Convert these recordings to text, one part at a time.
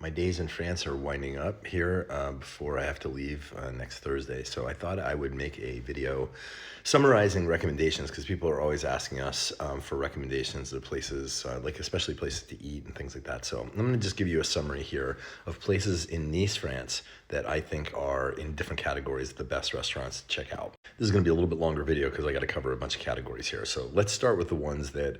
My days in France are winding up here before I have to leave next Thursday. So I thought I would make a video summarizing recommendations because people are always asking us for recommendations of places, like especially places to eat and things like that. So I'm going to just give you a summary here of places in Nice, France that I think are in different categories the best restaurants to check out. This is going to be a little bit longer video because I got to cover a bunch of categories here. So let's start with the ones that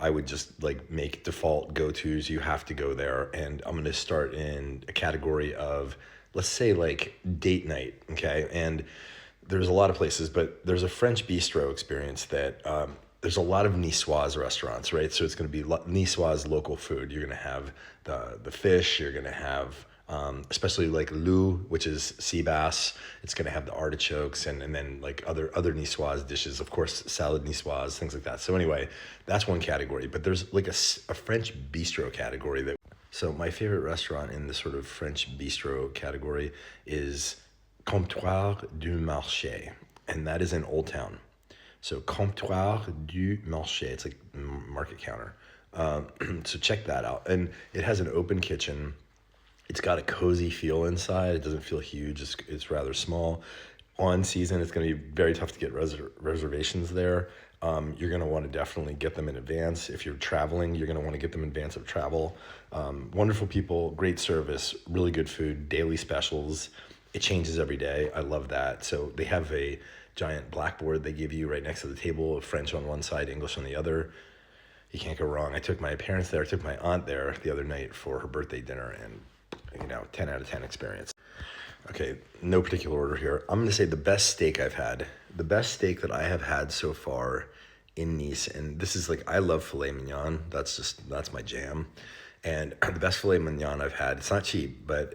I would just like make default go-tos. You have to go there. And I'm going to start in a category of, let's say, like date night. Okay. And there's a lot of places, but there's a French bistro experience that there's a lot of Niçoise restaurants, right? So it's going to be Niçoise local food. You're going to have the fish. You're going to have especially like lou, which is sea bass. It's going to have the artichokes and then like other Niçoise dishes, of course, salad Niçoise, things like that. So anyway, that's one category, but there's like a French bistro category that. So my favorite restaurant in the sort of French bistro category is Comptoir du Marché, and that is in Old Town. So Comptoir du Marché, it's like market counter. So check that out. And it has an open kitchen. It's got a cozy feel inside. It doesn't feel huge. It's rather small. On season, it's going to be very tough to get reservations there. You're going to want to definitely get them in advance. If you're traveling, you're going to want to get them in advance of travel. Wonderful people, great service, really good food, daily specials. It changes every day. I love that. So they have a giant blackboard they give you right next to the table, French on one side, English on the other. You can't go wrong. I took my parents there. I took my aunt there the other night for her birthday dinner, and 10 out of 10 experience. Okay, no particular order here. I'm going to say the best steak I've had. The best steak that I have had so far in Nice, and this is like, I love filet mignon. That's my jam. And the best filet mignon I've had, it's not cheap, but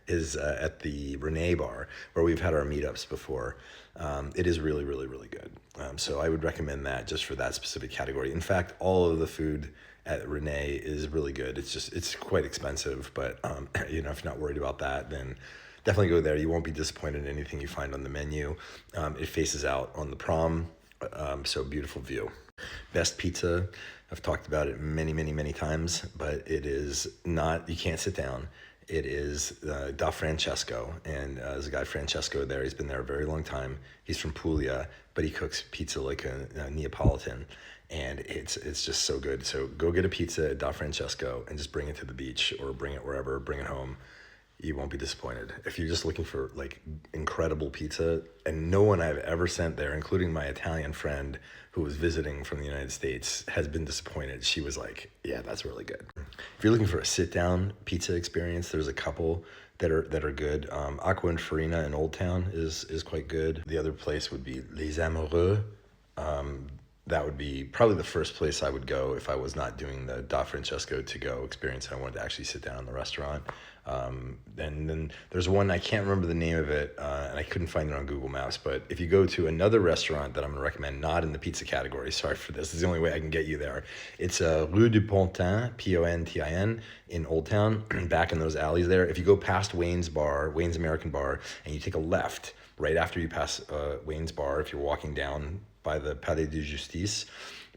is at the Rene bar, where we've had our meetups before. It is really, really, really good. So I would recommend that just for that specific category. In fact, all of the food at Rene is really good. It's quite expensive, but if you're not worried about that, then definitely go there. You won't be disappointed in anything you find on the menu. It faces out on the prom, so beautiful view. Best pizza, I've talked about it many, many, many times, but it is not, you can't sit down. It is Da Francesco, and there's a guy, Francesco, there. He's been there a very long time. He's from Puglia, but he cooks pizza like a Neapolitan, and it's just so good. So go get a pizza at Da Francesco and just bring it to the beach or bring it wherever, bring it home. You won't be disappointed. If you're just looking for like incredible pizza, and no one I've ever sent there, including my Italian friend who was visiting from the United States, has been disappointed. She was like, yeah, that's really good. If you're looking for a sit-down pizza experience, there's a couple that are good. Acqua and Farina in Old Town is quite good. The other place would be Les Amoureux. That would be probably the first place I would go if I was not doing the Da Francesco to-go experience and I wanted to actually sit down in the restaurant. And then there's one, I can't remember the name of it, and I couldn't find it on Google Maps, but if you go to another restaurant that I'm going to recommend, not in the pizza category, sorry for this is the only way I can get you there. It's Rue du Pontin, Pontin, in Old Town, back in those alleys there. If you go past Wayne's American Bar, and you take a left right after you pass Wayne's Bar, if you're walking down by the Palais de Justice,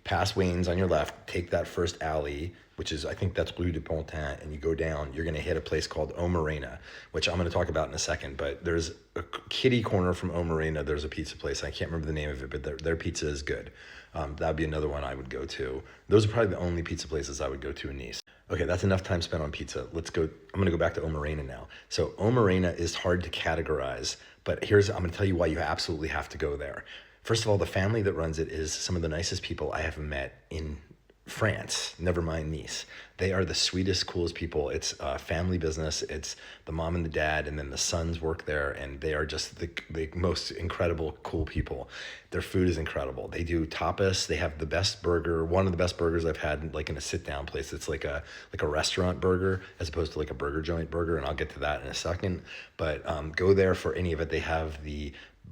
past Wayne's on your left, take that first alley, which is, I think that's Rue du Pontin, and you go down, you're going to hit a place called O Morena, which I'm going to talk about in a second, but there's a kitty corner from O Morena, there's a pizza place, I can't remember the name of it, but their pizza is good. That would be another one I would go to. Those are probably the only pizza places I would go to in Nice. Okay, that's enough time spent on pizza. I'm going to go back to O Morena now. So O Morena is hard to categorize, but I'm going to tell you why you absolutely have to go there. First of all, the family that runs it is some of the nicest people I have met in France, never mind Nice. They are the sweetest, coolest people. It's a family business. It's the mom and the dad, and then the sons work there, and they are just the most incredible, cool people. Their food is incredible. They do tapas. They have the best burger, one of the best burgers I've had like in a sit-down place. It's like a restaurant burger as opposed to like a burger joint burger, and I'll get to that in a second. But go there for any of it. They have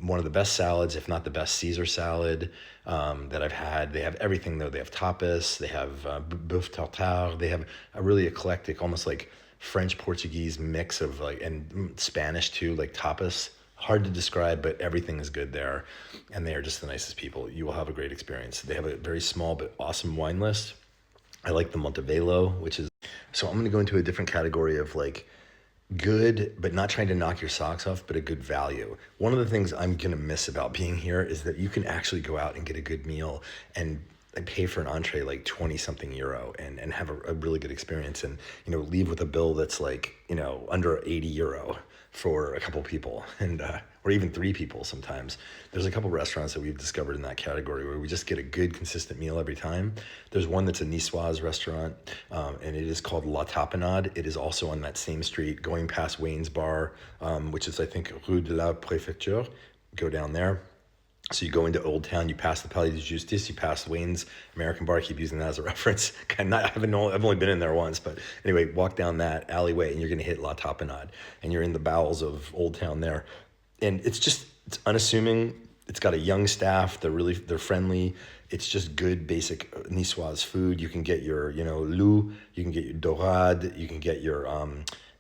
one of the best salads, if not the best Caesar salad that I've had. They have everything though. They have tapas, they have boeuf tartare, they have a really eclectic, almost like French Portuguese mix of and Spanish too, like tapas. Hard to describe, but everything is good there, and they are just the nicest people. You will have a great experience. They have a very small but awesome wine list. I like the Montevelo, which is So I'm gonna go into a different category of like good, but not trying to knock your socks off, but a good value. One of the things I'm gonna miss about being here is that you can actually go out and get a good meal and pay for an entree like 20 something euro and have a really good experience and, leave with a bill that's like, under 80 euro for a couple people and, or even three people sometimes. There's a couple restaurants that we've discovered in that category where we just get a good, consistent meal every time. There's one that's a Niçoise restaurant, and it is called La Tapenade. It is also on that same street, going past Wayne's Bar, which is, I think, Rue de la Préfecture. Go down there. So you go into Old Town, you pass the Palais de Justice, you pass Wayne's American Bar. I keep using that as a reference. I've only been in there once, but anyway, walk down that alleyway and you're going to hit La Tapenade, and you're in the bowels of Old Town there. And it's unassuming. It's got a young staff. They're friendly. It's just good basic Niçoise food. You can get your, loup, you can get your dorade, you can get your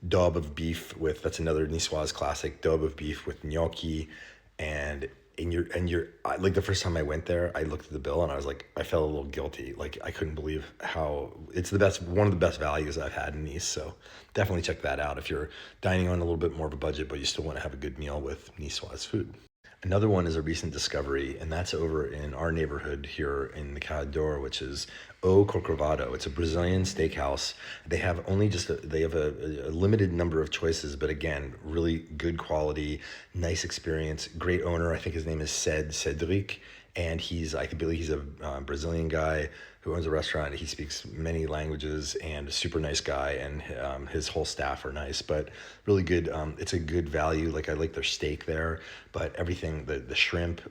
daube of beef that's another Niçoise classic, daube of beef with gnocchi, and like the first time I went there, I looked at the bill and I was like, I felt a little guilty. Like I couldn't believe how it's one of the best values I've had in Nice. So definitely check that out if you're dining on a little bit more of a budget, but you still want to have a good meal with Niçoise food. Another one is a recent discovery, and that's over in our neighborhood here in the Carré d'Or, which is O Corcovado. It's a Brazilian steakhouse. They have a limited number of choices, but again, really good quality, nice experience, great owner. I think his name is Cedric, and I believe he's a Brazilian guy who owns a restaurant. He speaks many languages and a super nice guy, and his whole staff are nice, but really good. It's a good value. Like I like their steak there, but everything, the shrimp,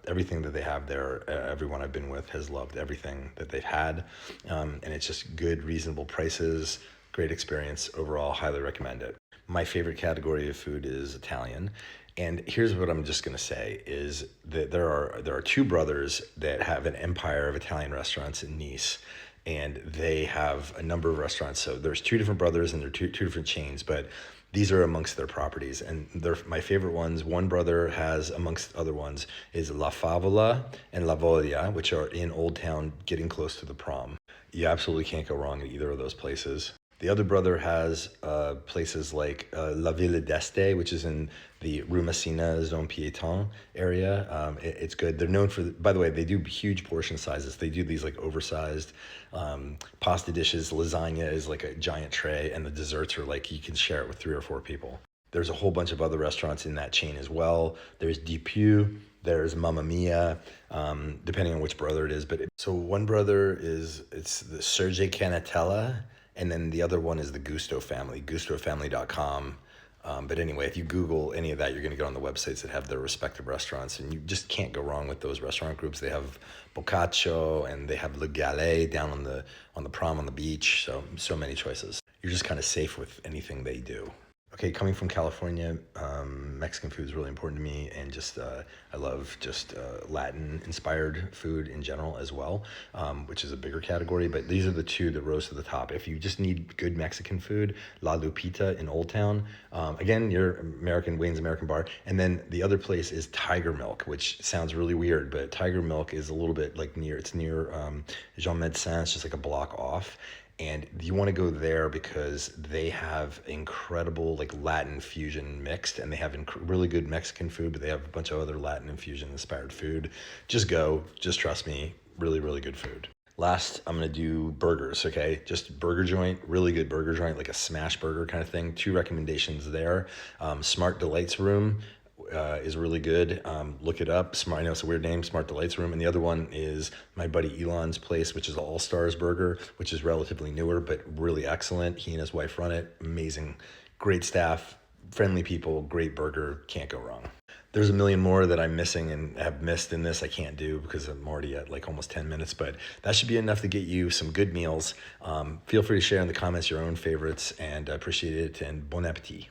everything that they have there, everyone I've been with has loved everything that they've had. And it's just good, reasonable prices, great experience overall, highly recommend it. My favorite category of food is Italian. And here's what I'm just gonna say is that there are two brothers that have an empire of Italian restaurants in Nice, and they have a number of restaurants. So there's two different brothers and they're two different chains, but these are amongst their properties, and they're my favorite ones. One brother has, amongst other ones, is La Favola and La Voglia, which are in Old Town, getting close to the prom. You absolutely can't go wrong at either of those places. The other brother has places like La Ville d'Este, which is in the Rue Messina Zone Piéton area. It's good. They're known for, by the way, they do huge portion sizes. They do these like oversized pasta dishes. Lasagna is like a giant tray, and the desserts are like you can share it with 3 or 4 people. There's a whole bunch of other restaurants in that chain as well. There's Dipiu, there's Mamma Mia, depending on which brother it is. So one brother it's the Sergei Canatella, and then the other one is the Gusto family, gustofamily.com. But anyway, if you Google any of that, you're going to get on the websites that have their respective restaurants, and you just can't go wrong with those restaurant groups. They have Boccaccio and they have Le Galet down on the prom on the beach. So many choices. You're just kind of safe with anything they do. Okay, coming from California, Mexican food is really important to me, and I love Latin-inspired food in general as well, which is a bigger category, but these are the two that rose to the top. If you just need good Mexican food, La Lupita in Old Town. Again, your Wayne's American Bar, and then the other place is Tiger Milk, which sounds really weird, but Tiger Milk is a little bit like near Jean Médecin, it's just like a block off. And you want to go there because they have incredible like Latin fusion mixed, and they have really good Mexican food, but they have a bunch of other Latin infusion inspired food. Just trust me, really, really good food. Last, I'm going to do burgers, okay? Just burger joint, really good burger joint, like a smash burger kind of thing. 2 recommendations there. Smart Delights Room is really good. Look it up. I know it's a weird name, Smart Delights Room. And the other one is my buddy Elon's place, which is All Stars Burger, which is relatively newer, but really excellent. He and his wife run it. Amazing. Great staff, friendly people, great burger. Can't go wrong. There's a million more that I'm missing and have missed in this I can't do because I'm already at like almost 10 minutes, but that should be enough to get you some good meals. Feel free to share in the comments your own favorites, and I appreciate it, and bon appetit.